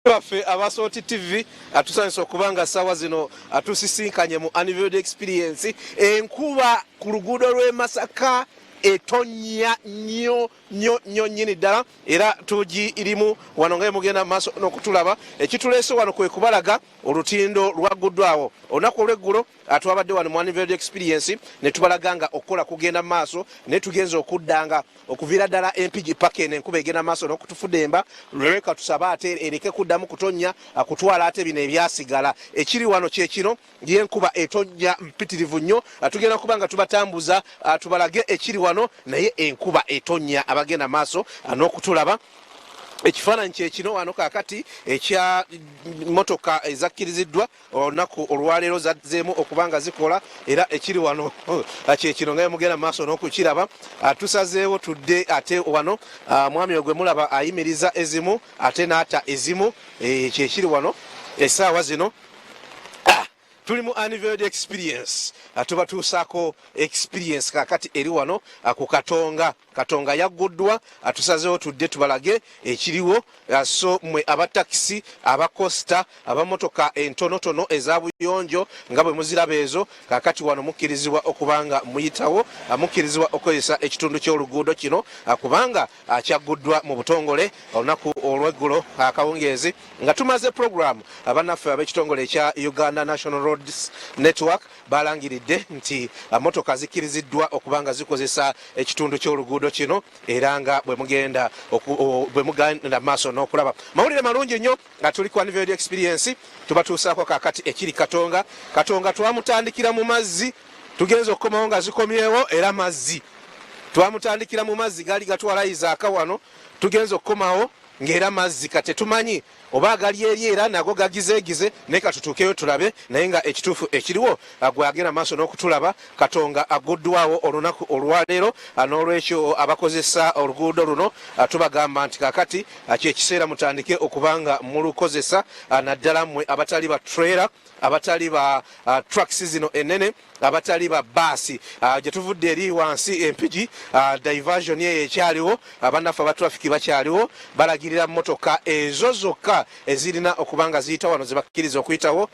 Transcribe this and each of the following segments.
Baffe Abasooti TV atusanyusa okubanga ssaawa zino atusisinkanye mu Unveiled Experience enkuba ku luguudo lw'e Masaka etonnya nnyo nnyini ddala era tugi irimu wano nga mugenda maaso n'okutulaba ekituleese wano kwe kubalaga olutindo lwagguddwawo olunaku olw'eggulo twabadde wano mu Unveiled Experience ne tubalaga nga okukola kugenda maaso ne tugenza okuddanga okuviira ddala empigi paka eno enkuba egenda maaso n'okutufudemba lweka tusaba ate ereke kuddamu kutonnya kutwala ate bino ebyasigala ekiri wano kye kino yenkuba etonnya mpitirivu nnyo tugenda kubanga tubatambuza tubalage ekiri wano naye enkuba etonnya abagenda maaso n'okutulaba ekifaananyi kyekino wano kakati ekya motoka ezakkiriziddwa olunaku olwaleero zazzeemu okubanga zikola era ekiri wano kyekino nga mugenda maaso n'okukiraba tusazeewo tudde ate wano mwami ogwe mulaba ayimiriza ezimu ate n'ata ezimu kyekiri wano essaawa zino tuli mu Unveiled Experience tubatuusaako experience kakati eri wano ku Katonga yagguddwa tusazeewo tudde tubalage ekiriwo so mwe abatakisi abakosta abamotoka entonotono eza buyonjo nga bwe muziraba ezo kakati wano mukkirizibwa okubanga muyitawo mukkirizibwa okozesa ekitundu ky'oluguudo kino kubanga kyagguddwa mu butongole olunaku olw'eggulo akawungeezi nga tumaze program abannaffe ab'ekitongole ekya Uganda National Roads Network balangiridde nti motoka zikkiriziddwa okubanga zikozesa ekitundu ky'oluguudo kino era nga bwe mugenda maaso n'okulaba mawulire malungi nnyo nga tuli ku Unveiled Experience tubatuusaako kakati ekiri Katonga twamutandikira mu mazzi tugenza okukomawo nga zikomyewo era mazzi twamutandikira mu mazzi gaali gatwala Isaaka wano tugenza okukomawo ng'era mazzi kate tumanyi oba agali eri era nago gagizeegize naye katutuukeyo tulabe naye nga ekituufu ekiriwo gwe agenda maaso n'okutulaba Katonga agguddwawo olunaku olwaleero n'olwekyo abakozesa oluguudo luno tubagamba nti kakati kyekiseera mutandike okubanga mulukozesa naddala mmwe abatali ba trailer abatali ba trucks zino enene abatali ba baasi gye tuvudde eri wansi empigi diversion eyo ekyaliwo abannaffe aba traffic bakyaliwo balagirira motoka ezo zokka ezirina okubanga ziyita wano zebakkiriza okuyitawo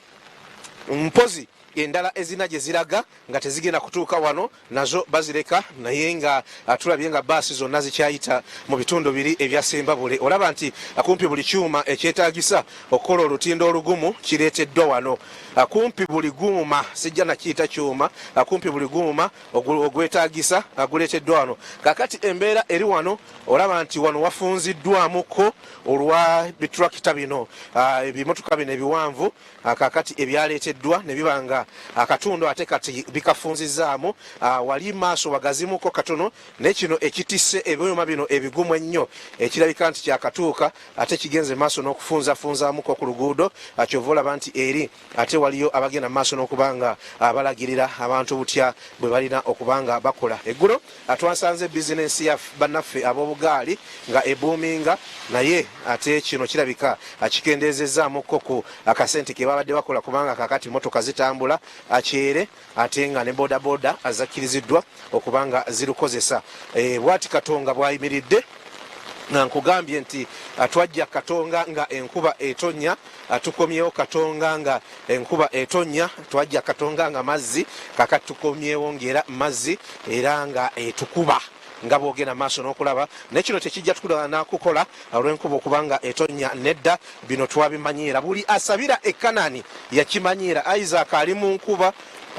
mpozi endala ezina gye ziraga nga tezigenda kutuuka wano nazo bazireka naye nga tulabye nga baasi zonna zikyayita mu bitundu biri ebyasemba bule olaba nti kumpi buli kyuma ekyetaagisa okukola olutindo olugumu kireeteddwa wano kumpi buli guuma sijja nakiyita kyuma kumpi buli guuma ogwetaagisa guleeteddwa wano kakati embeera eri wano olaba nti wano wafunziddwamuko olwa bitrakita bino ebimotoka bino ebiwanvu kakati ebyaleeteddwa ne bibanga akatundu ate kati bikafunzizaamu wali maaso wagazimuko katono nekino ekitisse ebyuma bino ebigumu ennyo ekirabika nti kyakatuuka ate kigenze maaso n'okufunzafunzaamuko ku luguudo kyova olaba nti eri ate waliyo abagenda maaso n'okubanga balagirira abantu butya bwe balina okubanga bakola eggulo twasanze bizinensi ya bannaffe ab'obugaali nga ebuuminga naye ate kino kirabika kikendeezezaamuko ku akasente ke babadde bakola kubanga kakati motoka zitambula akyere ate nga ne bodaboda azakkiriziddwa okubanga zirukozesa bwati Katonga bwayimiridde nga nkugambye nti twajja Katonga nga enkuba etonnya tukomyewo Katonga nga enkuba etonnya twajja Katonga nga mazzi kakati tukomyewo ng'era mazzi era nga etukuba nga bwogenda maaso n'okulaba nekino tekijja tukula nakukola olw'enkuba okubanga etonnya nedda bino twabimanyiira buli asabira ekkanani yakimanyiira Isaac ali mu nkuba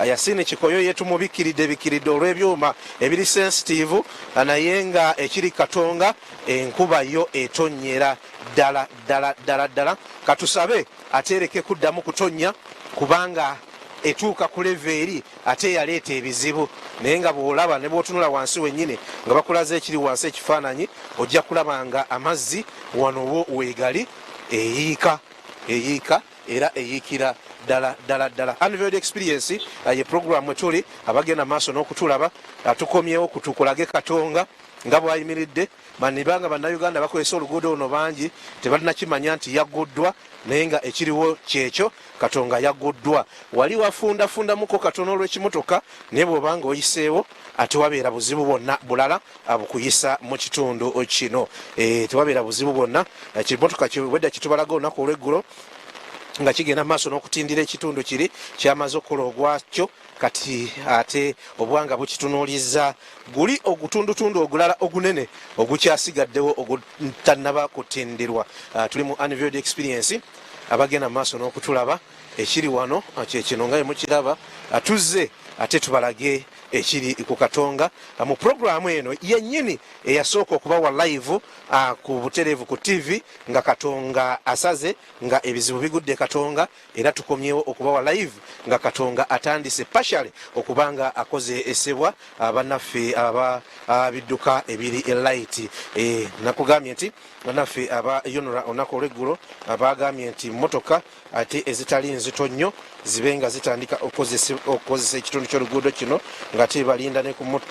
yasini kikoyo yetumubikkiridde olw'ebyuma ebiri sensitive naye nga ekiri Katonga enkuba yo etonnyera ddala katusabe atereke kuddamu kutonnya kubanga etuuka ku leveeri ate yaleeta ebizibu naye nga bw'olaba ne bw'otunula wansi wennyini nga bakulaza ekiri wansi ekifaananyi ojja kulaba nga amazzi wanowo weegali eyiika era eyiikira ddala Unveiled Experience ye program etuli abagenda maaso n'okutulaba tukomyewo kutukulage Katonga nga bwayimiridde banibanga bannayuganda bakozesa oluguudo luno bangi tebalinakimanya nti yagguddwa naye nga ekiriwo kyekyo Katonga yagguddwa wali wafundafundamuko katono olw'ekimotoka naye bw'obanga oyiseewo ate wabeera buzibu bwonna bulala bukuyisa mu kitundu kino. Tewabeera buzibu bwonna. Kimotoka kiwedda kitubalaga olunaku olw'eggulo nga kigenda maaso n'okutindira ekitundu kiri kyamaze okukola ogwakyo. Kati ate obwanga bukitunuuliza guli ogutundutundu ogulala ogunene ogukyasigaddewo ogutanaba kutindirwa. Tuli mu Unveiled Experience, abagenda maaso n'okutulaba ekiri wano kyekino nga mukiraba. Tuzze ate tubalage ekiri ku Katonga mu programu eno yennyini eyasooka okubawa live ku butereevu ku TV nga Katonga asaze nga ebizibu bigudde Katonga, era tukomyewo okubawa live nga Katonga atandise partially okubanga akozesebwa bannaffe abidduka ebiri light. Nakugambye nti bannaffe aba Yonora olunaku olw'eggulo bagambye nti motoka ate ezitali nzito nnyo zibenga zitandika okukozesa ekitundu ky'oluguudo kino nga tebalinda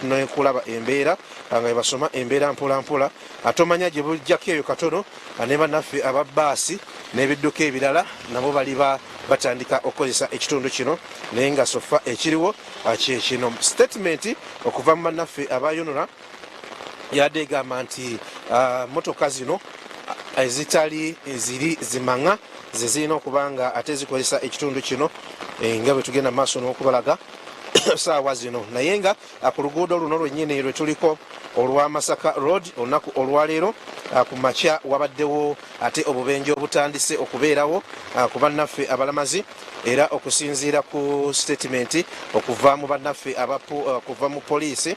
nekulaba embeera nga basoma embeera mpola mpola. Atomanya gye bujjako eyo katono ne bannaffe aba baasi n'ebidduka ebirala nabo bali batandika okukozesa ekitundu kino, naye nga sofa ekiriwo kyekino. Statement okuva mu bannaffe aba Yonora yadde egamba nti motoka zino ezitali ziri zimaŋŋa ze zirina okubanga ate zikozesa ekitundu kino nga bwe tugenda maaso n'okubalaga saawa zino. Naye nga ku luguudo luno lwennyini lwe tuliko olwa Masaka Road olunaku olwaleero ku makya wabaddewo ate obubenje obutandise okubeerawo ku bannaffe abalamazi, era okusinziira ku statement okuva mu bannaffe kuva mu poliisi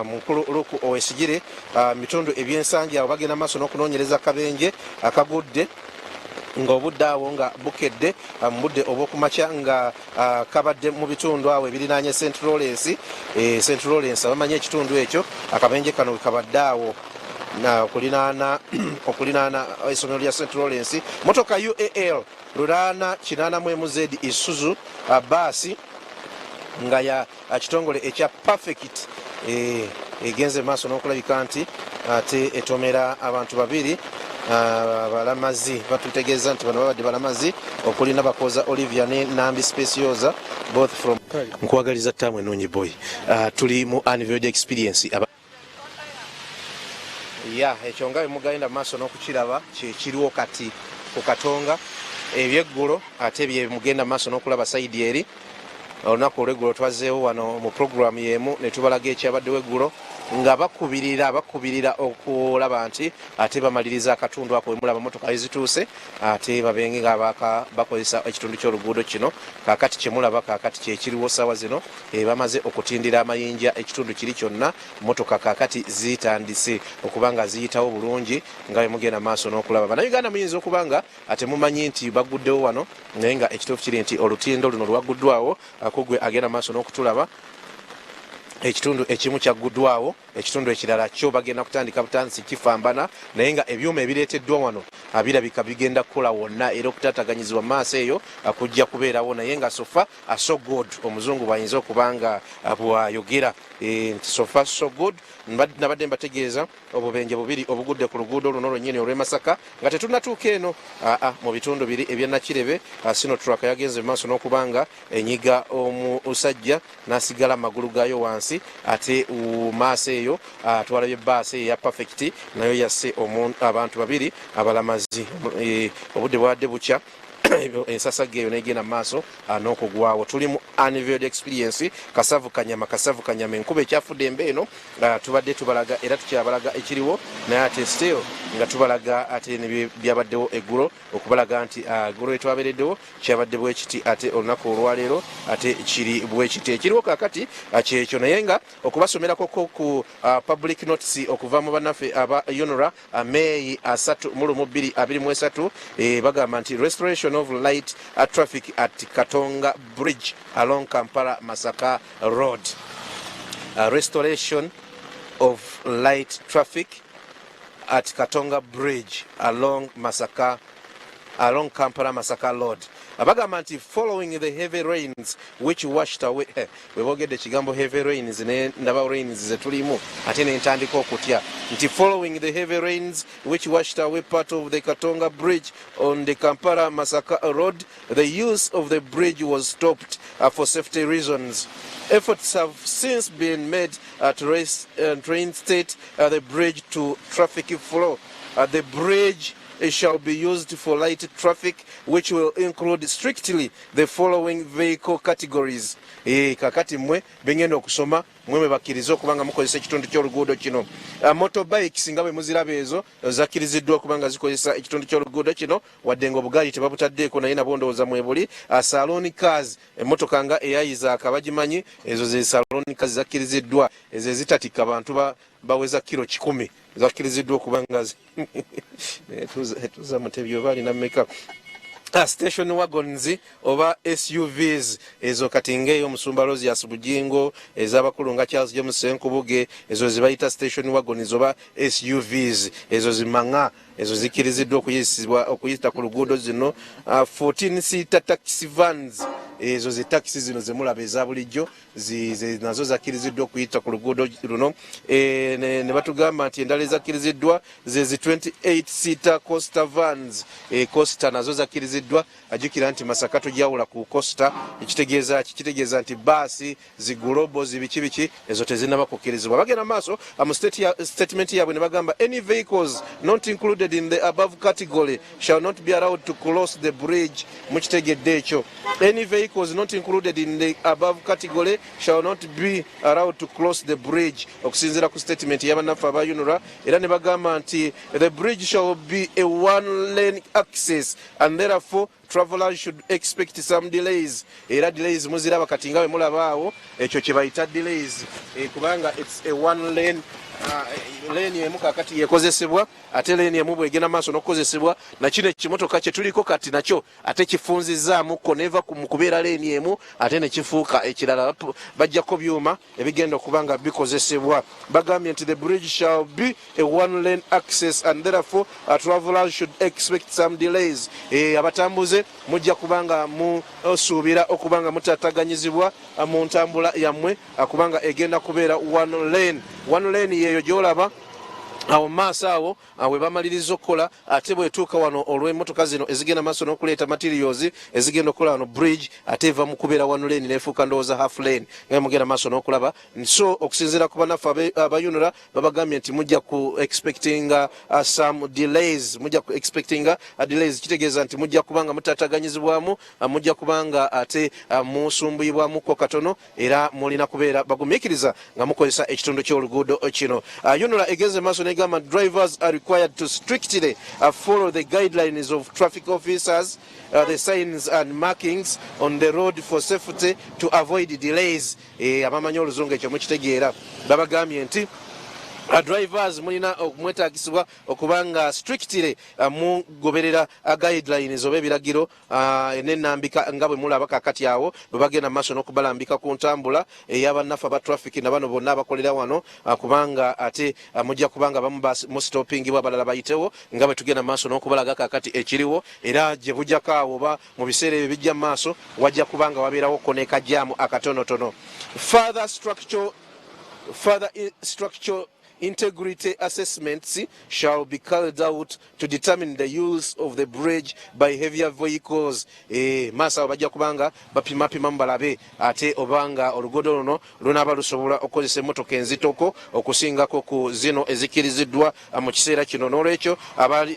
mukulu Luku Owesigire, mitundu eby'ensanja abo bagenda maaso n'okunoonyereza akabenje akagudde nga obudde awo nga bukedde mu budde obw'okumakya nga kabadde mu bitundu awo ebirinaanye St. Lawrence abamanya ekitundu ekyo akabenje kano kabadde awo okulinaana essomero lya St. Lawrence. Motoka UAL 884Z Isuzu baasi nga ya kitongole ekya Perfect egenze maaso n'okulabika nti ate etomera abantu babiri balamazi. Batutegeeza nti bano babadde balamazi okuli Nabakoza Olivia ne Nambi Speciosa both from nkwagaliza ttaamu ennungi boy. Tuli mu Unveiled Experience ekyo nga bemugenda maaso n'okukiraba kyekiriwo kati ku Katonga ebyeggulo ate bye mugenda maaso n'okulaba sayidi eri. Olunaku olw'eggulo twazeewo wano mu programu y'emu ne tubalaga ekyabaddewo eggulo nga bakubirira okulaba nti ate bamaliriza akatundu ako wemulaba motoka ezituuse ate babenge nga bakozesa ekitundu ky'oluguudo kino. Kaakati kyemulaba kaakati kyekiriwo saawa zino bamaze okutindira amayinja ekitundu kiri kyonna. Motoka kaakati zitandise okubanga ziyitawo bulungi nga bemugenda maaso n'okulaba. Bannayuganda muyinza okubanga ate mumanyi nti baguddewo wano, naye nga ekituufu kiri nti olutindo luno lwaguddwawo kugwe agenda maaso n'okutulaba. Ekitundu ekimu kyaguddwawo, ekitundu ekirala kyo bagenda kutandika butandisi kifambana, naye nga ebyuma ebireeteddwa wano birabika bigenda kukola wonna, era okutaataganyizibwa maaso eyo kujja kubeerawo. Naye nga sofa so good, omuzungu bwayinza okubanga bwayogera nti sofa so good. Nabadde mbategeeza obubenje bubiri obugudde ku luguudo luno lwennyini olw'e Masaka nga tetunnatuuka eno mu bitundu biri ebya Nakirebe. Sinotruck yagenze maaso n'okubanga enyiga omusajja n'asigala amagulu gaayo wansi, ate maaso eyo twalabye baasi eya Perfect nayo yasse abantu babiri abalamazi. Obudde bwadde bukya ensasa geeyo negenda maaso n'okugwawo. Tuli mu Unveiled Experience kasavu kanyama enkuba ekyafudde embeeno tubadde tubalaga era tukyabalaga ekiriwo, naye ate still nga tubalaga ate byabaddewo eggulo okubalaga nti eggulo etwabeereddewo kyabadde bwekiti, ate olunaku olwaleero ate kiri bwekiti. Ekiriwo kaakati kyekyo, naye nga okubasomerako ku public notice okuva mu bannaffe aba Yonora May 3/2023 bagamba nti restoration of light traffic at Katonga Bridge along Kampala Masaka Road. Restoration of light traffic at Katonga Bridge along Kampala Masaka Road. abagamba nti following the heavy rains which washed away webogedde ekigambo heavy rains ne ndaba rains zetulimu ate nentandika okutya nti following the heavy rains which washed away part of the Katonga bridge on the Kampala Masaka road, the use of the bridge was stopped for safety reasons. Efforts have since been made to reinstate the bridge to traffic flow. The bridge shall be used for light traffic, which will include strictly the following vehicle categories. Kakati mwe bengenda okusoma mwe bakiriza okubanga mukozesa ekitundu ky'oluguudo kino. Motorbikes nga bwe muziraba ezo zakkiriziddwa okubanga zikozesa ekitundu ky'oluguudo kino wadde nga obugaali tebabutaddeeko naye nabo ndowooza mwebuli. Salon cars emmotoka nga eyayiza akabagimanyi ezo ze salon cars zakkiriziddwa ezo ezitatikka bantu baweza kilo 10 zakkiriziddwa okubanga tuza mutebyo balina mmeka. Station wagons oba SUVs ezo kati ngeyo Musumba Rosias Bujingo ez'abakulu nga Charles James Senkubuge ezo zibayita station wagons oba SUVs ezo zimanga ezo zikiriziddwa okuyita ku luguudo zino. 14 seater taxi vans ezo zi taxi zino zemulaba eza bulijjo nazo zakkiriziddwa okuyita ku luguudo luno. Ne batugamba nti endala ezakkiriziddwa ze 28 seater coaster vans. Coaster nazo zakkiriziddwa. Ajukira nti Masaka tujawula ku coaster kitegeeza nti baasi zigulobo zibiki ezo tezinaba kukkirizibwa. Bagenda maaso mu statement yabwe ne bagamba any vehicles not included in the above category shall not be allowed to cross the bridge. Mukitegedde ekyo. Any vehicles not included in the above category shall not be allowed to cross the bridge. Okusinziira ku statement y'abannaffe aba UNRA, era ne bagamba nti the bridge shall be a one lane access and therefore travelers should expect some delays. Era delays muziraba kati nga bwe mulabaawo ekyo kye bayita delays kubanga it's a one lane lane emu kakati yekozesebwa ate lane emu bwegenda maaso n'okukozesebwa na kino ekimotoka kye tuliko kati nakyo ate kifunzizaamuko neva mu kubeera lane emu ate ne kifuuka ekirala bajjako byuma ebigenda okubanga bikozesebwa. Bagambye nti the bridge shall be a one lane access and therefore travelers should expect some delays. Abatambuze mujja kubanga musuubira okubanga mutataganyizibwa mu ntambula yammwe kubanga egenda kubeera one lane yeyo gyolaba awo maaso awo we bamaliriza okukola ate bwetuuka wano olw'emmotoka zino ezigenda maaso n'okuleeta materials ezigenda okukola wano bridge ate eva mu kubeera one lane neefuuka ndowooza half lane nga mugenda maaso n'okulaba. So okusinziira ku bannaffe aba UNRA babagambye nti mujja ku expecting some delays. Kitegeeza nti mujja kubanga mutataganyizibwamu, mujja kubanga ate musumbuyibwamuko katono era mulina kubeera bagumiikiriza nga mukozesa ekitundu ky'oluguudo kino. UNRA egeze maaso negamba drivers are required to strictly follow the guidelines of traffic officers, the signs and markings on the road for safety to avoid delays. Abamanyi oluzungu ekyo mukitegeera babagambye nti drivers mulina okumwetagisibwa okubanga strictly mugoberera guidelines oba ebiragiro n'ennambika nga bwe mulaba kakati awo bwe bagenda maaso n'okubalambika ku ntambula ey'abannaffe aba traffic na bano bonna abakolera wano kubanga ate mujja kubanga bamu musitopingibwa abalala bayitewo nga bwe tugenda maaso n'okubalaga kakati ekiriwo era gye bujjako awo oba mu biseera ebyo bijja maaso wajja kubanga wabeerawo koneka jaamu akatonotono. Further structural integrity assessments shall be carried out to determine the use of the bridge by heavier vehicles. Masa bajja kubanga bapimapima mbalabe ate obanga oluguudo luno lunaaba lusobola okukozesa emmotoka enzitoko okusingako ku zino ezikiriziddwa mu kiseera kino. N'olwekyo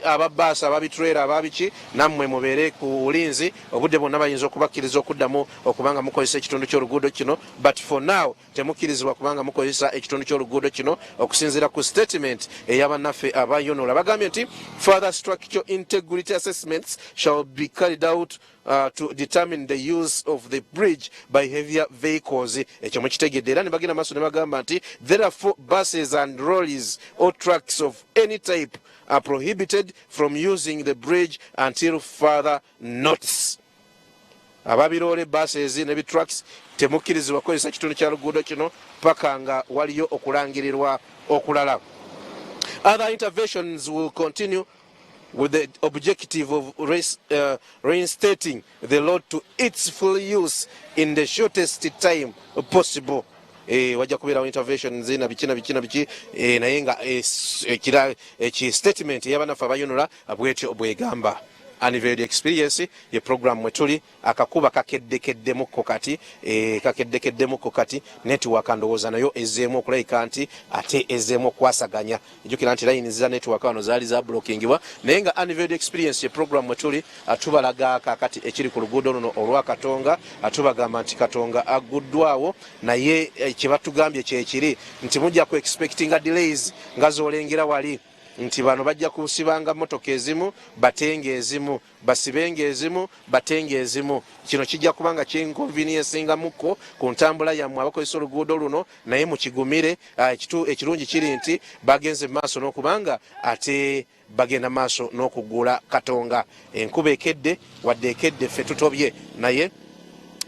ababaasa ababitwera ababiki nammwe mubeere ku bulinzi obudde bwonna bayinza okubakkiriza okuddamu okubanga mukozesa ekitundu ky'oluguudo kino, but for now temukkirizibwa kubanga mukozesa ekitundu ky'oluguudo kino okusinzira ku statement ey'abannaffe aba UNRA. Bagambye nti further structural integrity assessments shall be carried out to determine the use of the bridge by heavier vehicles. Ekyo mukitegedde era ne bagenda maaso ne bagamba nti therefore buses and lorries or trucks of any type are prohibited from using the bridge until further notice. Ababiroole buses ne bitrucks temukkirizibwa kukozesa kitundu kya luguudo kino paka nga waliyo okulangirirwa okulala. Other interventions will continue with the objective of reinstating the road to its full use in the shortest time possible. Wajja kubeerawo intervention zina biki naye nga statement ey'abanafu abayonula bwetyo bwegamba. Unveiled Experience ye program mwetuli akakuba kakeddekeddemukko kati network ndowooza nayo ezzeemu okulayika nti ate ezzeemu okwasaganya. Ejjukira nti line za network wano zaali za blockingibwa naye nga Unveiled Experience ye program mwetuli atubalaga kakati ekiri ku luguudo luno olwa Katonga, atubagamba nti Katonga agguddwawo naye kye batugambye kyekiri nti mujja ku expectinga delays nga z'olengera wali nti bano bajja kusibanga motoka ezimu batenge ezimu basibenga ezimu batenge ezimu. Kino kijja kubanga kyenconveniencinga mukko ku ntambula yammwe abakozesa oluguudo luno naye mukigumire. Ekirungi kiri nti bagenze maaso n'okubanga ate bagenda maaso n'okugula Katonga. Enkuba ekedde wadde ekedde ffe tutobye naye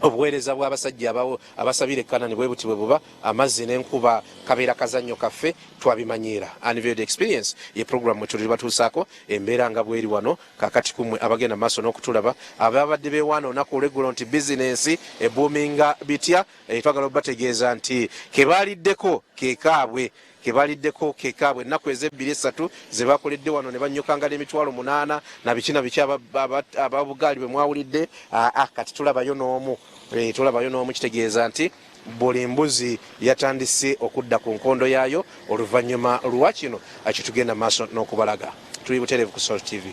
obuweereza bw'abasajja abasabira ekkanani bwe buti bwe buba amazzi n'enkuba kabeera kazannyo kaffe twabimanyiira. Unveiled Experience ye program mwe tuli batuusaako embeera nga bweri wano kakati kumwe abagenda maaso n'okutulaba ababadde beewaana olunaku olweggulo nti bizinensi eboominga bitya. Twagala obategeeza nti kebaaliddeko keekaabwe ennaku ezebbiri esatu ze bakoledde wano ne bannyukanga n'emitwalo 8 na biki ababugaali bwe mwawulidde. Kati tulabayo n'omu kitegeeza nti buli mbuzi yatandise okudda ku nkondo yaayo oluvannyuma lwa kino akitugenda maaso n'okubalaga. Tuli butereevu ku Soul TV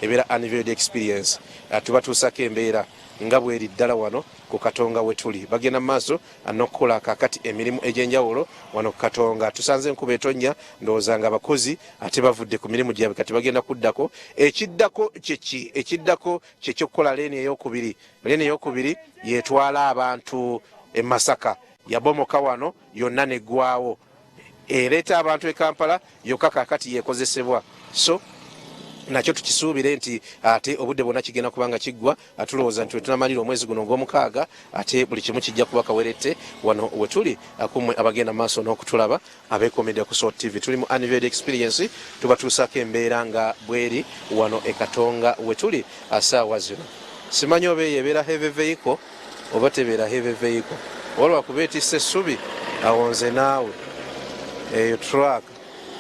ebeera Unveiled Experience tubatuusako embeera nga bweri ddala wano ku Katonga we tuli. Bagenda maaso n'okukola kakati emirimu egy'enjawulo wano ku Katonga. Tusanze enkuba etonnya ndowooza nga abakozi ate bavudde ku mirimu gyabwe kati bagenda kuddako. Ekiddako kyekyokukola leeni ey'okubiri yetwala abantu e Masaka yabomoka wano yonna neggwaawo ereeta abantu e Kampala yokka kakati yeekozesebwa. So nakyo tukisuubire nti ate obudde bwonna kigenda kubanga kiggwa. Tulowooza nti wetunamalira omwezi guno ogw'omukaaga ate buli kimu kijja kuba kawerette wano wetuli kumwe abagenda maaso n'okutulaba abeekomedde ku Soul TV. Tuli mu Unveiled Experience tubatuusaako embeera nga bweri wano e Katonga wetuli asaawa zino. Simanyi oba eyo ebeera heavy vehicle oba tebeera heavy vehicle olwa kuba etisse essubi awonze naawe eyo truck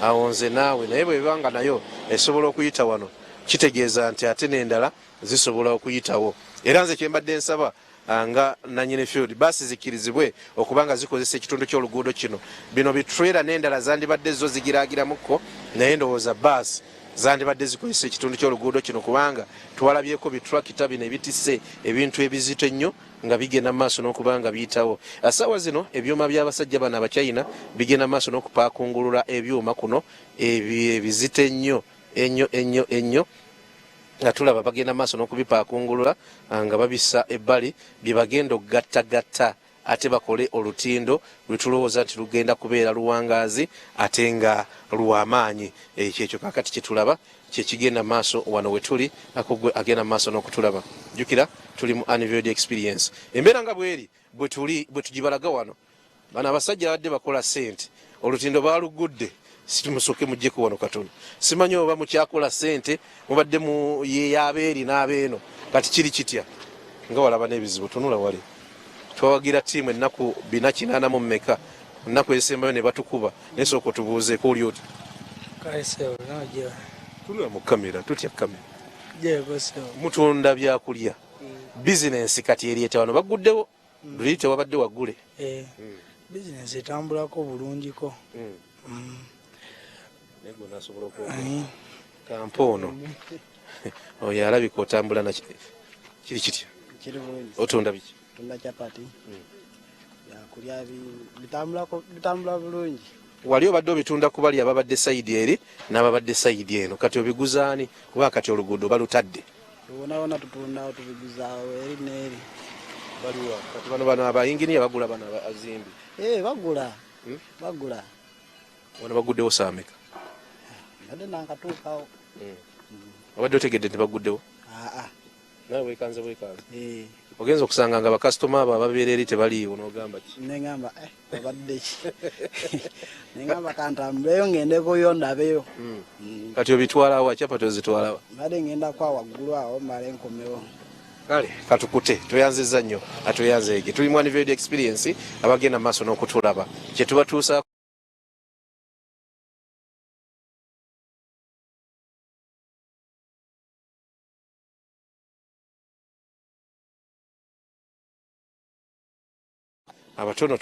awonze naawe naye bwebanga nayo esobola okuyita wano kitegeeza nti ate n'endala zisobola okuyitawo. Era nze kyembadde nsaba nga nanyini field baasi zikkirizibwe okubanga zikozesa ekitundu ky'oluguudo kino. Bino bitrera n'endala zandibadde zo zigiragiramukko naye ndowooza baasi zandibadde zikozesa ekitundu ky'oluguudo kino kubanga twalabyeko bitrakita bino ebitisse ebintu ebizito ennyo nga bigenda maaso n'okubanga biyitawo. Asaawa zino ebyuma by'abasajja bano Abachina bigenda maaso n'okupaakungulula ebyuma kuno ebizito ennyo nga tulaba bagenda maaso n'okubipaakungulula nga babissa ebbali bye bagenda okugattagatta ate bakole olutindo lwetulowooza nti lugenda kubeera luwangaazi ate nga lw'amaanyi. Kyekyo kakati kyetulaba kyekigenda maaso wano wetuli akogwe agenda maaso n'okutulaba. Jjukira tuli mu Unveiled Experience embeera nga bweri bwe tugibalaga wano. Bano abasajja badde bakola ssente olutindo baalugudde situmusooke mugjeku wano katono. Simanyi oba mukyakola ssente mubadde mu yeyabeeri n'abeeno kati kiri kitya nga walaba n'ebizibu. Tunula wali twawagira ttiimu ennaku 480 mmeka ennaku ezisembayo ne batukuba naye sooka otubuuzeeko oli oti tunula mu kamera tutya kamera mutunda byakulya bizinensi kati eryeta wano baguddewo luli tewabadde waggule bizinensi etambulako bulungiko nego nasobola okwoga kampoono oyo alabika otambula na kiri kitya otunda biki tunda chapati yakulya bitambula bulungi. Wali obadde obitunda ku bali ababadde sayidi eri n'ababadde sayidi eno kati obiguzaani kuba kati oluguudo balutadde wona tutunda tubiguzaawo eri n'eri baliwa kati bano abayinginiya bagula bano azimbi bagula wano baguddewo saameka badde nankatuukawo obadde otegedde nti baguddewo naawe weekanze ogenza okusanga nga bakasitoma abo ababeera eri tebaliiwo n'ogamba ki? Nengamba babadde ki? Nengamba kantambuleyo ngendekoyo ndabeyo. Kati obitwalawa capati ozitwalawa? Mbadde ngenda kwa waggulu awo male nkomewo. Kale katukute tweyanziza nnyo atweyanzeege tuli mu Unveiled Experience abagenda mu maaso n'okutulaba kye tubatuusa abatono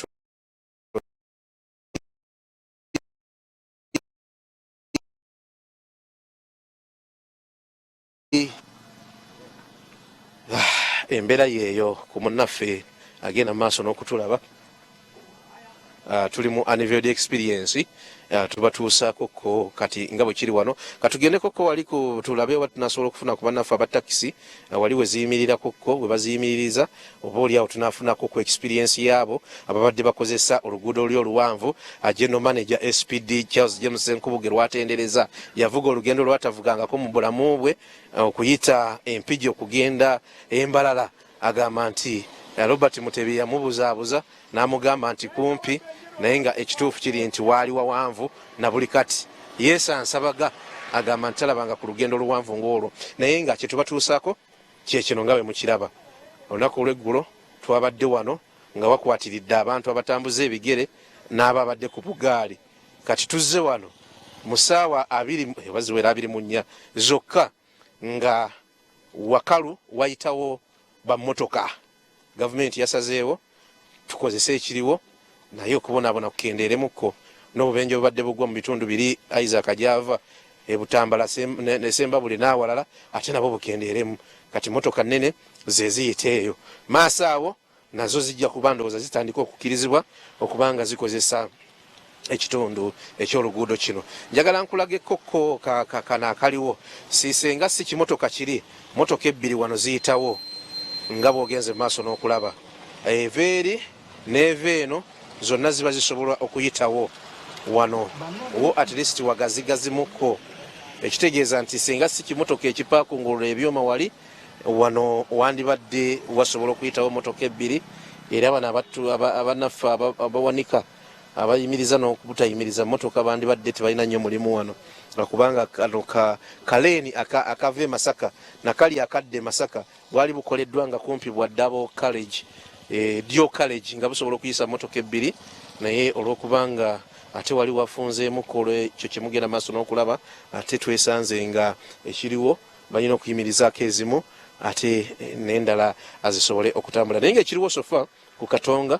embeera yeeyo ku munnaffe agenda mu maaso n'okutulaba. Tuli mu Unveiled Experience tubatuusaakokko kati nga bwe kiri wano katugendekokko wali tulabe oba tunasobola okufuna ku bannaffe abatakisi wali we ziyimirirako we baziyimiririza oba oli awo tunafunako ku experience yaabo ababadde bakozesa oluguudo oli oluwanvu. General Manager SPD Charles James Nkubuge lwatendereza yavuga olugendo lwatavugangako mu bulamu bwe okuyita empigi okugenda Embalala. Agamba nti Robert Mutebi yamubuzaabuza n'amugamba nti kumpi naye nga ekituufu kiri nti waali wawanvu na buli kati yeesansabaga. Agamba nti talabanga ku lugendo luwanvu ng'olwo naye nga kye tubatuusaako kyekino nga bwe mukiraba. Olunaku olw'eggulo twabadde wano nga wakwatiridde abantu abatambuza ebigere n'ababadde ku bugaali. Kati tuzze wano mu ssaawa 24 zokka nga wakalu wayitawo bammotoka. Gavumenti yasazeewo tukozese ekiriwo naye okubonaabona kukendeeremukko n'obubenje obubadde bugwa mu bitundu biri Isaac Ajava Butambala ne Sembabule n'awalala ate nabo bukendeeremu. Kati motoka nnene ze ziyita eyo maaso awo nazo zijja kuba ndowooza zitandika okukkirizibwa okubanga zikozesa ekitundu eky'oluguudo kino. Njagala nkulaga ekkokko kano akaliwo siisenga si kimotoka kiri motoka ebbiri wano ziyitawo nga bw'ogenze mu maaso n'okulaba. Eva eri n'eva eno zonna ziba zisobola okuyitawo wano wo at least wagazigazimukko ekitegeeza nti singa si kimotoka ekipaakungulula ebyoma wali wano wandibadde wasobola okuyitawo motoka ebbiri. Era bano abannaffe abawanika abayimiriza n'okubutayimiriza motoka bandibadde tebalina nnyo mulimu wano kubanga kano kaleeni akava Masaka nakali akadde Masaka bwali bukoleddwa nga kumpi bwa Double College Dio College nga busobola okuyisa motoka ebbiri naye olw'okubanga ate wali wafunzeemu ekyo kye mugenda maaso n'okulaba ate twesanze nga ekiriwo balina okuyimirizaako ezimu ate n'endala azisobole okutambula. Naye ngaekiriwo sofa ku Katonga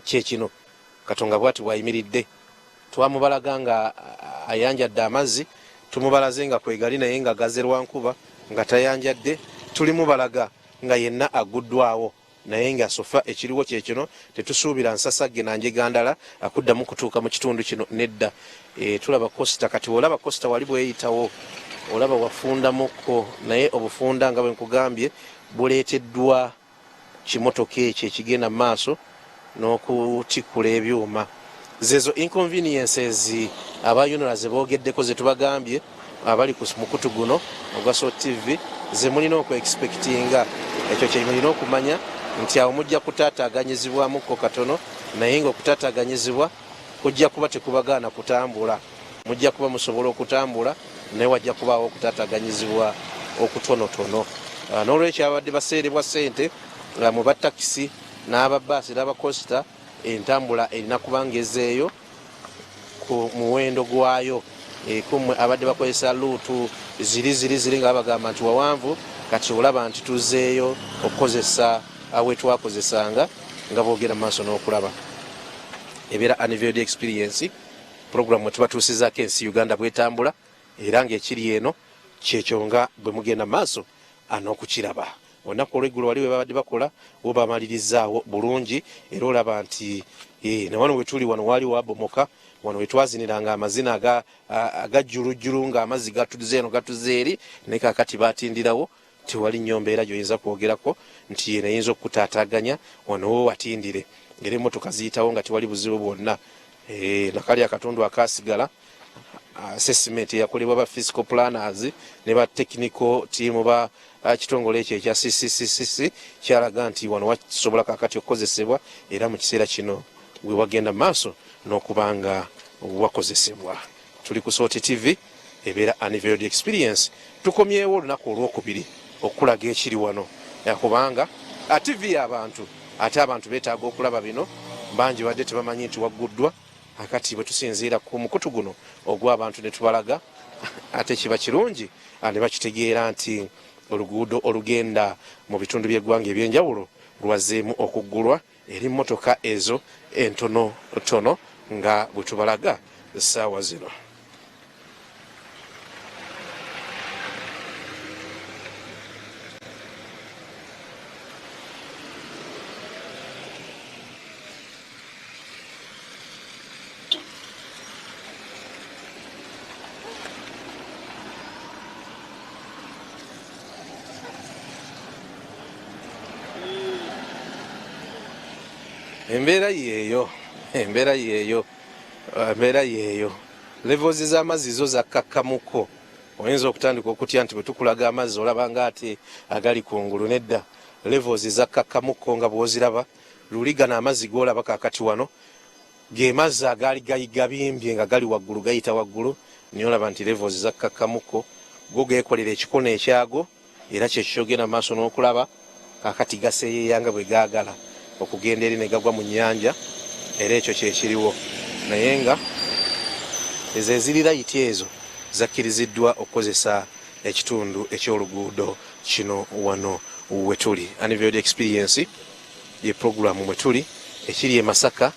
kyekino. Katonga bwati bwayimiridde twamubalaga nga ayanjadde amazzi tumubalaze nga kwegali naye nga gaze lwankuba nga tayanjadde tulimubalaga nga yenna agguddwawo naye nga sofa ekiriwo kyekino tetusuubira nsasagge nanjegandala akuddamu kutuuka mu kitundu kino nedda. Tulaba Costa kati olaba Costa wali bweyitawo olaba wafundamukko naye obufunda nga bwe nkugambye buleeteddwa kimotoka ekyo ekigenda mu maaso n'okutikkula ebyuma. Zezo inconveniences aba UNRA boogeddeko ze tubagambye abali ku mukutu guno ogwa SOT TV ze mulina okweexpectinga ekyo kye mulina okumanya nti awo mujja kutaataaganyizibwamukko katono naye nga okutaataaganyizibwa kujja kuba tekubagaana kutambula. Mujja kuba musobola okutambula naye wajja kubaawo okutaataaganyizibwa okutonotono. N'olwekyo abadde baseerebwa ssente mu batakisi n'ababaasi n'abakosta entambula erina kubanga ezeeyo ku muwendo gwayo. Kumwe abadde bakozesa luutu ziri nga bagamba nti wawanvu kati olaba nti tuzeeyo okukozesa awe twakozesanga nga boogera mu maaso n'okulaba. Ebeera Unveiled Experience program we tubatuusizaako ensi Uganda bwetambula era ng'ekiri eno kyekyo nga bwe mugenda mu maaso n'okukiraba. Olunaku olw'eggulo wali we babadde bakola bo bamalirizzaawo bulungi era olaba nti ne wano wetuli wano waali wabomoka wano wetwaziniranga amazina agajjulujjulu ng'amazzi gatuze eno gatuze eri naye kaakati batindirawo tewali nnyo mbeera gy'oyinza kwogerako nti yeno eyinza okukutaataaganya wano wo watindire era emmotoka ziyitawo nga tewali buzibu bwonna. Nakali akatundu akasigala assessment yakolebwa ba physical planners ne ba technical team ba kitongole ekyo ekya CCCC kyalaga nti wano wasobola kakati okukozesebwa era mu kiseera kino we wagenda maaso n'okubanga wakozesebwa. Tuli ku Soti TV ebeera Unveiled Experience. Tukomyewo olunaku olwokubiri okulaga ekiri wano kubanga TV y'abantu ate abantu beetaaga okulaba bino bangi badde tebamanyi nti wagguddwa akati bwe tusinziira ku mukutu guno ogw'abantu ne tubalaga ate kiba kirungi ne bakitegeera nti oluguudo olugenda mu bitundu by'eggwanga ebyenjawulo lwazeemu okuggulwa eri mmotoka ezo entonotono nga bwe tubalaga essaawa zino. Embeera yeeyo levels z'amazzi zo zakkakkamuko. Oyinza okutandika okutya nti bwe tukulaga amazzi olabanga ate agali kungulu. Nedda, levels zakkakkamuko nga bw'oziraba luli gano amazzi g'olaba kaakati wano ge mazzi agaali gabimbye nga gali waggulu gayita waggulu, niyo olaba nti levels zakkakkamuko go geekolera ekikono ekyago era kyekigenda maaso n'okulaba kaakati gaseeyeeya nga bwe gaagala okugenda eri ne gagwa mu nnyanja era ekyo kyekiriwo, naye nga ezo ezirirayiti ezo zakkiriziddwa okukozesa ekitundu eky'oluguudo kino wano we tuli. Unveiled Experience ye programu mwe tuli ekiri e Masaka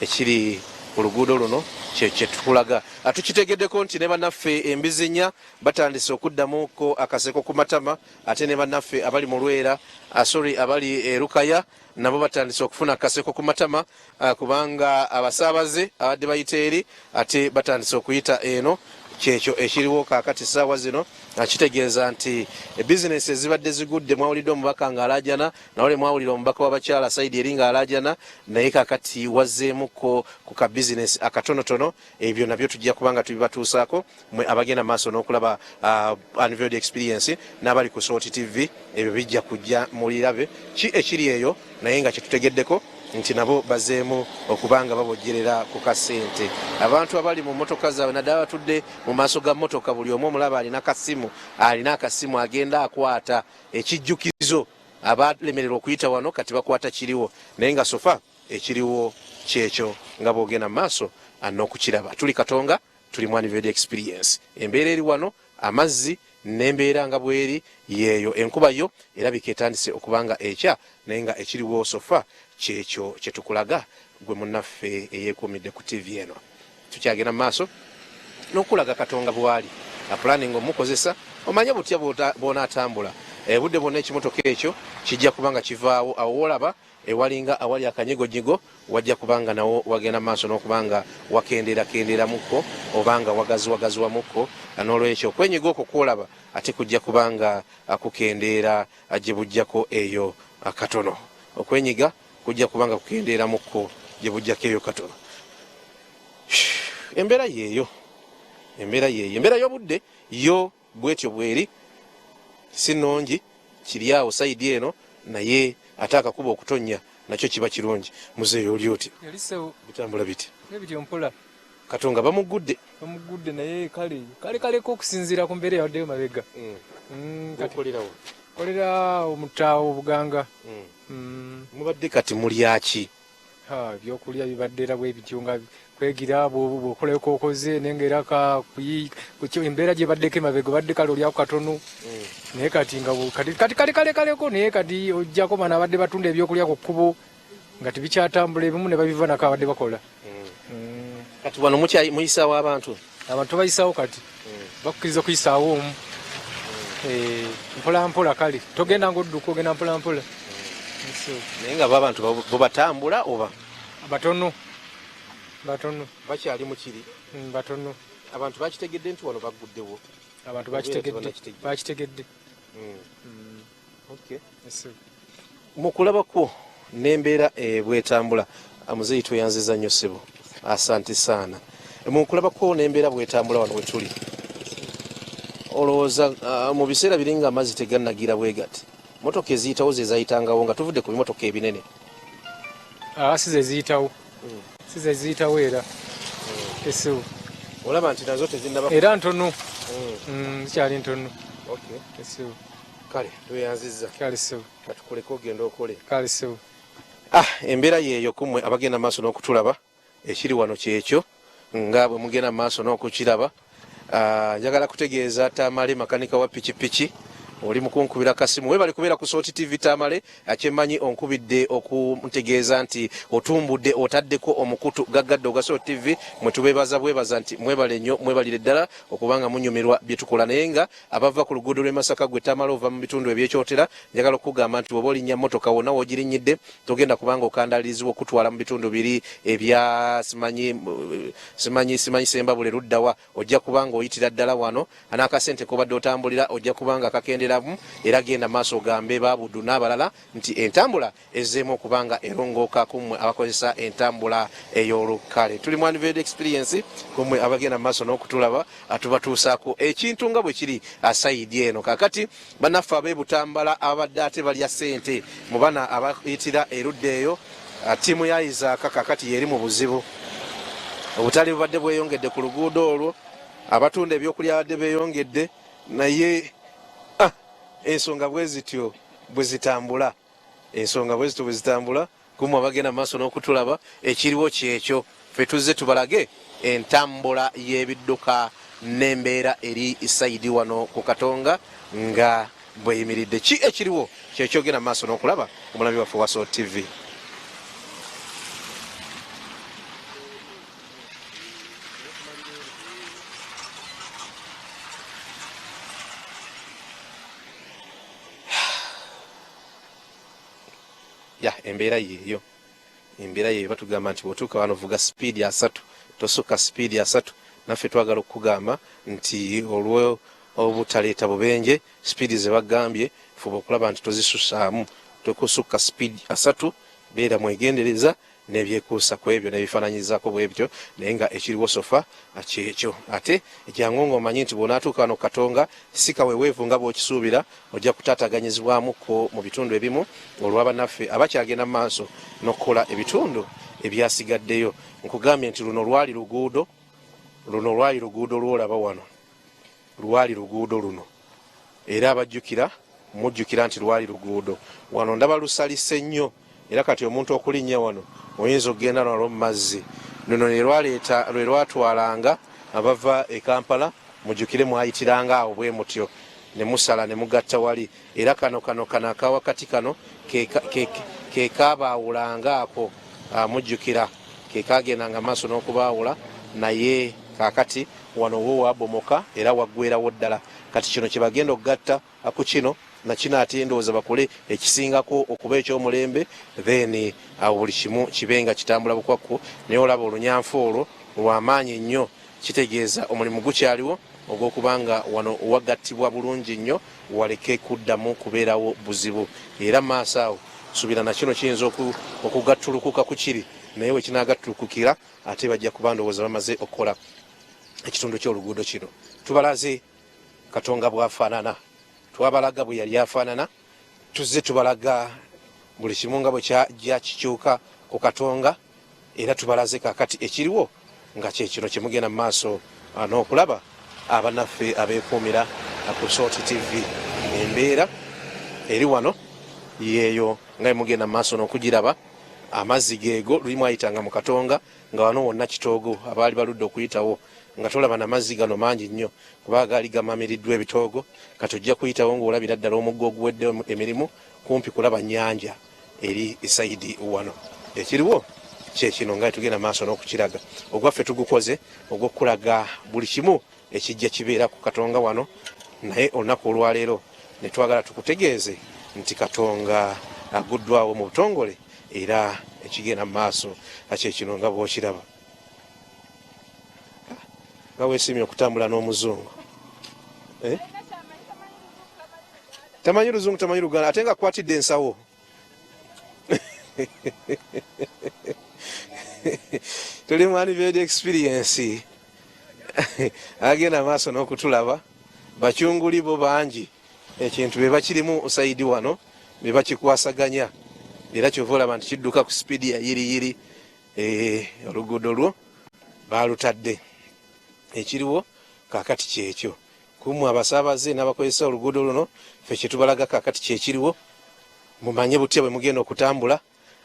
ekiri oluguudo luno kyetukulaga. Tukitegeddeko nti ne bannaffe embizinya batandise okuddamuko akaseko ku matama, ate ne bannaffe abali mu Lwera abali e Lukaya nabo batandise okufuna akaseko ku matama kubanga abasaabaze abadde bayita eri ate batandise okuyita eno. Kyekyo ekiriwo kaakati essaawa zino kitegeeza nti bizinesi ezibadde zigudde, mwawulidde omubaka ng'alaajana, nawole mwawulira omubaka w'abakyala sayidi eri ng'alaajana, naye kaakati wazzeemuko ku ka bizinesi akatonotono. Ebyo nabyo tujja kubanga tubibatuusaako mwe abagenda maaso n'okulaba Unveiled Experience n'abali ku Soti TV. Ebyo bijja kujja mulirabe ki ekiri eyo, naye nga kyetutegeddeko nti nabo bazeemu okubanga babojjerera ku kasente. Abantu abali mu mmotoka zaabwe naddala batudde mu maaso ga mmotoka, buli omu omulaba alina akasimu agenda akwata ekijjukizo. Abalemererwa okuyita wano kati bakwata kiriwo, naye nga sofa ekiriwo kyekyo nga bw'ogenda mu maaso n'okukiraba. Tuli Katonga, tuli mu Unveiled Experience. Embeera eri wano, amazzi n'embeera nga bweri yeeyo, enkuba yo erabika etandise okubanga ekya, naye nga ekiriwo sofa kyekyo kyetukulaga gwe munnaffe eyeekuumidde ku TV eno. Tukyagenda mu maaso n'okulaga Katonga bw'ali apulaninga omukozesa, omanye butya bw'onaatambula budde bwonna ekimotoka ekyo kijja kubanga kivaawo awo wolaba ewalinga awali akanyigonyigo wajja kubanga nawo wagenda maaso n'okubanga wakendeerakenderamuko obanga wagaziwagaziwamuko, n'olwekyo okwenyiga okwo kwolaba ate kujja kubanga kukendeera gye bujjako eyo katono. Okwenyiga kujja kubanga kukendeeramuko gye bujjako eyo katono. Embeera yeeyo, embeera y'obudde yo bwetyo bweri, si nnungi, kiri awo sayidi eno, naye ate akakuba okutonnya nakyo kiba kirungi. Muzeeyo oli oti bitambula biti ebityo mpola Katonga bamugudde naye kaleko okusinziira ku mbeera yawaddeyo mabega. Kolera omutaawo Buganga. Mubadde kati mulyaki? Ebyokulya bibadde era bwe bityo nga kwegira bw'okoleko okoze nengera embeera gye baddeko emabega badde kale olyako katono, naye kati nga kaleko naye kati ojjako bano abadde batunda ebyokulya ku kkubo nga tibikyatambula, ebimu ne babiva nako abadde bakola. Kati wano muyisaawo abantu bayisaawo kati bakkiriza okuyisaawo omu mpola mpola. Kale togenda ng'odduka, ogenda mpola mpola. Naye nga abantu bo batambula oba batono bakyali mu kiri batono. Abantu bakitegedde nti wano bagguddewo, abantu bakitegedde. Mu kulabako n'embeera bwetambula, muzeeyi tweyanziza nnyo ssebo, asante saana. mukulabako n'embeera bwetambula wano wetuli olowooza mu biseera biri nga amazzi tegannagira bwe gati motoka eziyitawo ze zayitangawo nga tuvudde ku bimotoka ebinene si ze ziyitawo era esibu olaba nti nazo tezinnaba era ntono zikyali ntono esibu kale tweyanzizza kale sibu katukuleko ogenda okole kale sibu embeera yeeyo kummwe abagenda maaso n'okutulaba ekiri wano kyekyo nga bwe mugenda maaso n'okukiraba njagala kutegeeza Tamale makanika wa pikipiki oli mukunkubira kasimu webali kubeera ku Soti TV Tamale akyemanyi onkubidde okuntegeeza nti otumbudde otaddeko omukutu gaggadde oga Soti TV mwetubebaza bwebaza nti mwebale nnyo mwebalire ddala okubanga munyumirwa byetukola naye nga abava ku luguudo lw'e Masaka gwe Tamale ova mu bitundu ebyekyotera njagala okugamba nti bwoba olinnya motoka wonna wogirinnyidde togenda kubanga okandalirizibwa okutwala mu bitundu biri ebya simanyi sembabule luddawa ojja kubanga oyitira ddala wano n'akasente kobadde otambulira ojja kubanga kakendera era genda maaso gambe babudu n'abalala nti entambula ezzeemu okubanga erongooka kummwe abakozesa entambula ey'olukale tuli mu Unveiled Experience kummwe abagenda maaso n'okutulaba atubatuusaako ekintu nga bwe kiri asayidi eno kakati bannaffe ab'ebutambala abadde ate balya ssente mu bana abayitira erudda eyo ttiimu ya Isaaka kakati yeri mu buzibu obutali bubadde bweyongedde ku luguudo olwo abatunda ebyokulya badde beeyongedde naye ensonga bwezityo bwezitambula kumwe abagenda maaso n'okutulaba ekiriwo kyekyo ffe tuzze tubalage entambula y'ebidduka n'embeera eri sayidi wano ku Katonga nga bweyimiridde ki ekiriwo kyekyogenda maaso n'okulaba omulabi waffe wa Soti TV embeera yeeyo batugamba nti bwotuuka wano vuga sipiidi 3 tosukka sipiidi 3 naffe twagala okukugamba nti olwo obutaleeta bubenje sipiidi ze bagambye fuba okulaba nti tozisusaamu tokusukka sipiidi 3 beera mwegendereza nebyekuusa ku ebyo nebifaananyizaako bwebyo naye nga ekiriwo sofa kyekyo ate ekyangu omanyi nti bwonaatuuka wano Katonga sikaweweevu nga bwokisuubira ojja kutaataganyizibwamuko mu bitundu ebimu olw'abannaffe abakyagenda maaso n'okukola ebitundu ebyasigaddeyo nkugambye nti luno lwali luguudo lwolaba wano lwali luguudo luno era abajjukira mujjukira nti lwali luguudo wano ndaba lusalise nnyo era kati omuntu okulinnya wano oyinza okugenda nalwo mu mazzi luno lwe lwatwalanga abava e Kampala mujjukire mwayitiranga awo bwe mutyo ne musala ne mugatta wali era kano akawakati kano ke kabaawulangaako mujjukira ke kagendanga maaso n'okubaawula naye kakati wano wo wabomoka era waggwerawo ddala kati kino kye bagenda okugatta ku kino nakino ate ndowooza bakole ekisingako okuba ekyomulembe then buli kimu kibe nga kitambula bukwakku naye olaba olunyanfu olwo lwamaanyi nnyo kitegeeza omulimu gukyaliwo ogw'okubanga wano wagattibwa bulungi nnyo waleke kuddamu kubeerawo buzibu era maaso awo suubira nakino kiyinza okugattulukuka ku kiri naye we kinaagattulukukira ate bajja kuba ndowooza bamaze okukola ekitundu ky'oluguudo kino tubalaze Katonga bwafaanana twabalaga bwe yali afaanana tuzze tubalaga buli kimu nga bwe kyajja kikyuka ku Katonga era tubalaze kakati ekiriwo nga kyekino kyemugenda mu maaso n'okulaba abannaffe abeekuumira ku Soti TV embeera eri wano yeeyo nga emugenda mu maaso n'okugiraba amazzi geego lulimu ayitanga mu Katonga nga wano wonna kitoogo abaali baludde okuyitawo nga tolaba namazzi gano mangi nnyo kuba gaali gamamiriddwa ebitoogo kati ojja kuyitawo ng'olabira ddala omuggo oguwedde emirimu kumpi kulaba nnyanja eri esayidi wano ekiriwo kyekino nga tugenda maaso n'okukiraga ogwaffe tugukoze ogw'okulaga buli kimu ekijja kibeera ku Katonga wano naye olunaku olwaleero ne twagala tukutegeeze nti Katonga agguddwawo mu butongole era ekigenda mu maaso kyekino nga bw'okiraba nga weesiimye okutambula n'omuzungu tamanyi luzungu tamanyi luganda ate nga akwatidde ensawo tuli mu Unveiled Experience agenda maaso n'okutulaba bakyunguli bo bangi ekintu bye bakirimu saidi wano bye bakikwasaganya era kyova olaba nti kidduka ku sipiidi ya yiriyiri. Oluguudo lwo balutadde ekiriwo kakati kyekyo kumwe abasaabaze n'abakozesa oluguudo luno ffe kyetubalaga kakati kyekiriwo mumanye butya bwe mugenda okutambula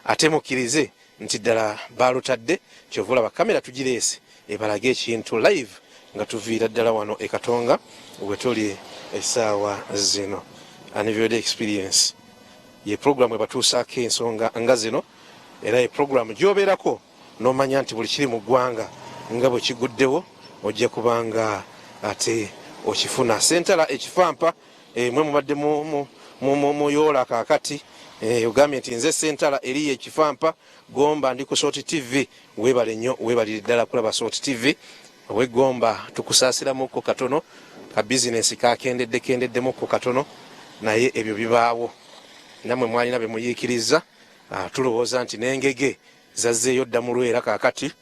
ate mukkirize nti ddala balutadde kyova olaba kamera tugireese ebalage ekintu live nga tuviira ddala wano e Katonga we tuli essaawa zino. Unveiled Experience ye program ebatuusaako ensonga nga zino era ye program gyobeerako n'omanya nti buli kiri mu ggwanga nga bwe kiguddewo ojja kubanga ate okifuna. Sentala ekifampa mwe mubadde muyoola kaakati ogambye nti nze sentala eriyo ekifampa gomba ndi ku Sort TV. Weebale nnyo weebalire ddala kulaba Sort TV. Wegomba tukusaasiramuko katono ka bizinesi kakendeddemukko katono naye ebyo bibaawo namwe mwalina bye muyiikiriza. Tulowooza nti n'engege zazzeeyo dda mu Lwera kaakati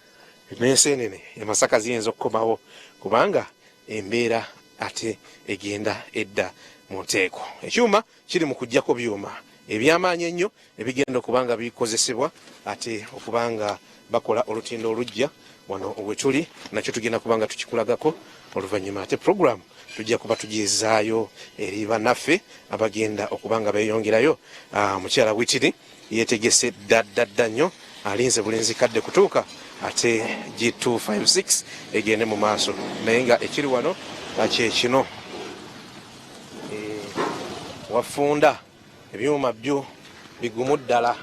n'enseenene e Masaka ziyinza okukomawo kubanga embeera ate egenda edda mu nteeko. Ekyuma kiri mu kuggyako byuma ebyamaanyi ennyo ebigenda okubanga bikozesebwa ate okubanga bakola olutindo olujja wano wetuli nakyo tugenda kubanga tukikulagako oluvannyuma. Ate program tujja kuba tugizaayo eri bannaffe abagenda okubanga beeyongerayo. Mukyala Witiri yeetegese ddadda nnyo alinze bulinzi kadde kutuuka ate G256 egende mu maaso naye nga ekiri wano kyekino wafunda ebyuma byo bigumu ddala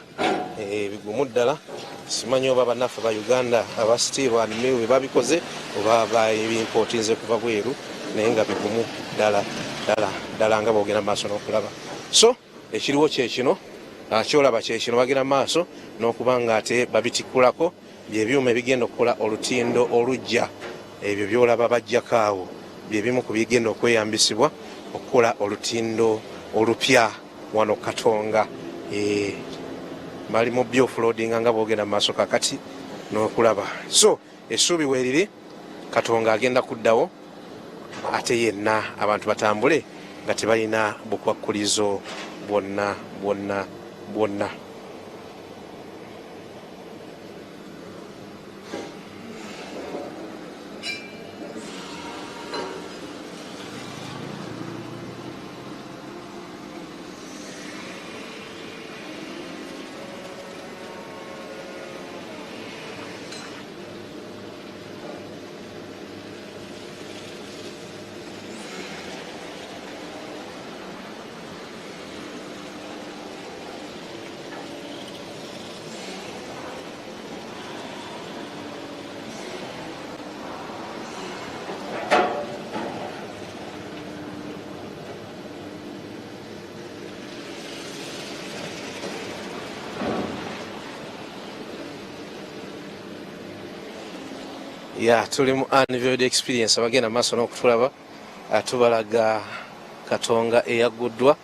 simanyi oba bannaffe ba Uganda aba steel and mill bwe babikoze oba bayimpotinze kuva bweru naye nga bigumu ddala nga boogenda maaso n'okulaba. So ekiriwo kyekino kyolaba kyekino bagenda maaso n'okubanga ate babitikulako byebyuma ebigenda okukola olutindo olujja. Ebyo byolaba bajjako awo byebimu ku bigenda okweyambisibwa okukola olutindo olupya wano Katonga. Bali mu byofuloadinga nga boogenda maaso kakati n'okulaba. So essuubi weeriri Katonga agenda kuddawo ate yenna abantu batambule nga tebalina bukwakkulizo bwonna. Tuli mu Unveiled Experience abagenda maaso n'okutulaba tubalaga Katonga eyagguddwa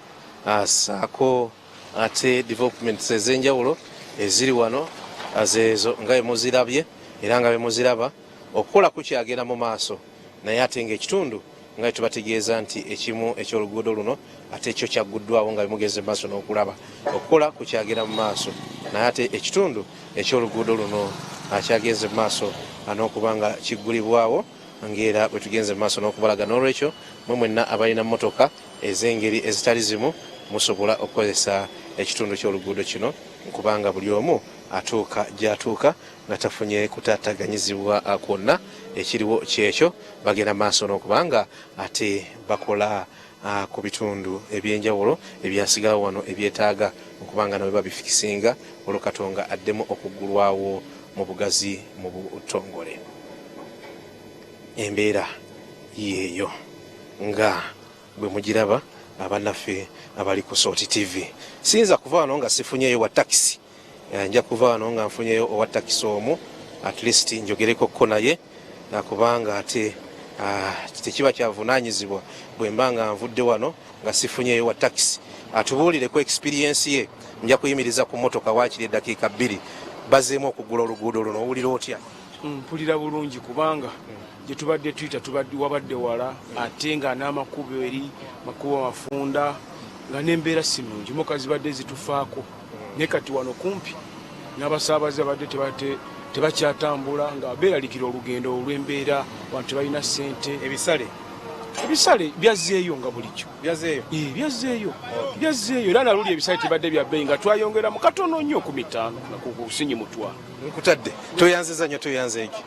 saako ate developments ez'enjawulo eziri wano azeezo nga bemuzirabye era nga bemuziraba okukola kukyagenda mu maaso naye ate ng'ekitundu nga tubategeeza nti ekimu ekyoluguudo luno ate ekyo kyagguddwawo nga bemugeze maaso n'okulaba okukola kukyagenda mu maaso naye ate ekitundu ekyoluguudo luno akyagenze mu maaso n'okubanga kiggulibwawo ng'era bwe tugenze mu maaso n'okubalaga. N'olwekyo mwe mwenna abalina mmotoka ez'engeri ezitali zimu musobola okukozesa ekitundu ky'oluguudo kino nkubanga buli omu atuuka gy'atuuka nga tafunye kutaataganyizibwa kwonna ekiriwo kyekyo bagenda maaso n'okubanga ate bakola ku bitundu ebyenjawulo ebyasigalawo wano ebyetaaga okubanga nabwe babifikisinga olwo Katonga addemu okuggulwawo mu bugazi mu butongole. Embeera yeeyo nga bwe mugiraba abannaffe abali ku Sort TV. Siyinza kuva wano nga sifunyeyo wa takisi, nja kuva wano nga nfunyeyo owa takisi omu at least njogerekokko naye nakubanga ate tekiba kyavunaanyizibwa bwe mba nga nvudde wano nga sifunyeyo wa takisi atubuulire ku experience ye. Nja kuyimiriza ku mmotoka waakiri eddakiika 2 bazeemu okugula oluguudo luno. Owulira otya? mpulira bulungi kubanga gye tubadde tuyita wabadde wala ate nga n'amakubo eri makubo mafunda nga n'embeera si nnungi moka zibadde zitufaako naye kati wano kumpi n'abasaabaze badde tebakyatambula nga beeralikira olugendo olw'embeera abantu tebalina ssente. Ebisale byazzeeyo nga bulijjo byazzeeyo era naluli ebisale tebadde bya bbeeyi nga twayongera mu katono nnyo ku 5 nakusinyi mutwa nkutadde toyanziza nnyo toyanzeeki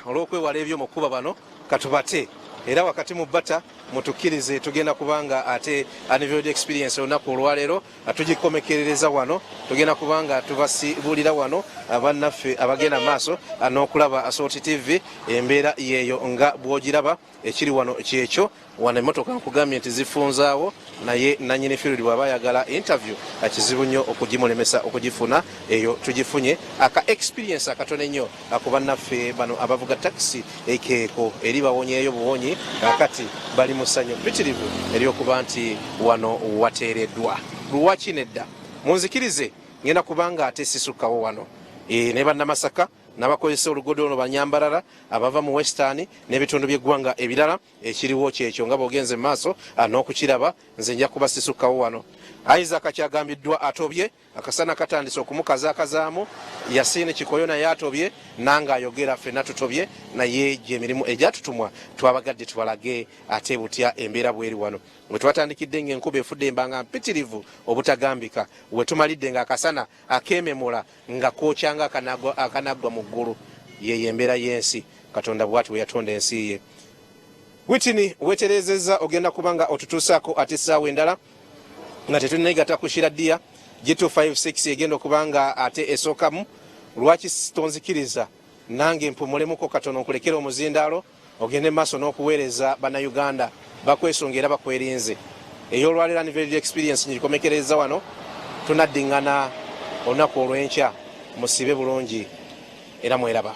olw'okwewala ebyomukuba bano katubate era wakati mu bata mutukkirize tugenda kubanga ate Unveiled Experience olunaku olwaleero tugikomekerereza wano tugenda kubanga tubasibulira wano abannaffe abagenda maaso n'okulaba Assault TV embeera yeeyo nga bw'ogiraba ekiri wano kyekyo wano emmotoka nkugambye nti zifunzaawo naye nanyini field bw'aba ayagala interview kizibu nnyo okugimulemesa okugifuna eyo tugifunye aka experience akatono ennyo ku bannaffe bano abavuga taxi ekeeko eri bawonyeeyo buwonyi kati bali mu ssanyu mpitirivu eryokuba nti wano wateereddwa lwaki nedda munzikirize ngenda kubanga ate sisukkawo wano ne bannamasaka n'abakozesa oluguudo luno banyambalala abava mu western n'ebitundu by'eggwanga ebirala ekiriwo kyekyo nga bw'ogenze mu maaso n'okukiraba nze nja kuba sisukkawo wano. Isaac kyagambiddwa atobye akasana katandise okumukazaakazaamu yasiine kikoyo naye atobye nanga ayogera ffenna tutobye naye gy'emirimu egyatutumwa twabagadde tubalage ate butya embeera bweri wano we twatandikidde ng'enkuba efudde embanga mpitirivu obutagambika we tumalidde ng'akasana akeememula nga kookyanga akanaggwa mu ggulu yeyo embeera y'ensi Katonda bw'ati we yatonda ensi ye. Witini weeterezezza ogenda kubanga otutuusaako ate essaawa endala nga tetuneegata kushira ddiya G256 egenda okubanga ate esookamu lwaki tonzikiriza nange mpumulemuko katono nkulekera omuzindaalo ogende maaso n'okuweereza bannayuganda bakwesonga era bakwerinze ey'olwaleero Unveiled Experience ngikomekereza wano tunaddiŋŋana olunaku olw'enkya musibe bulungi era mweraba.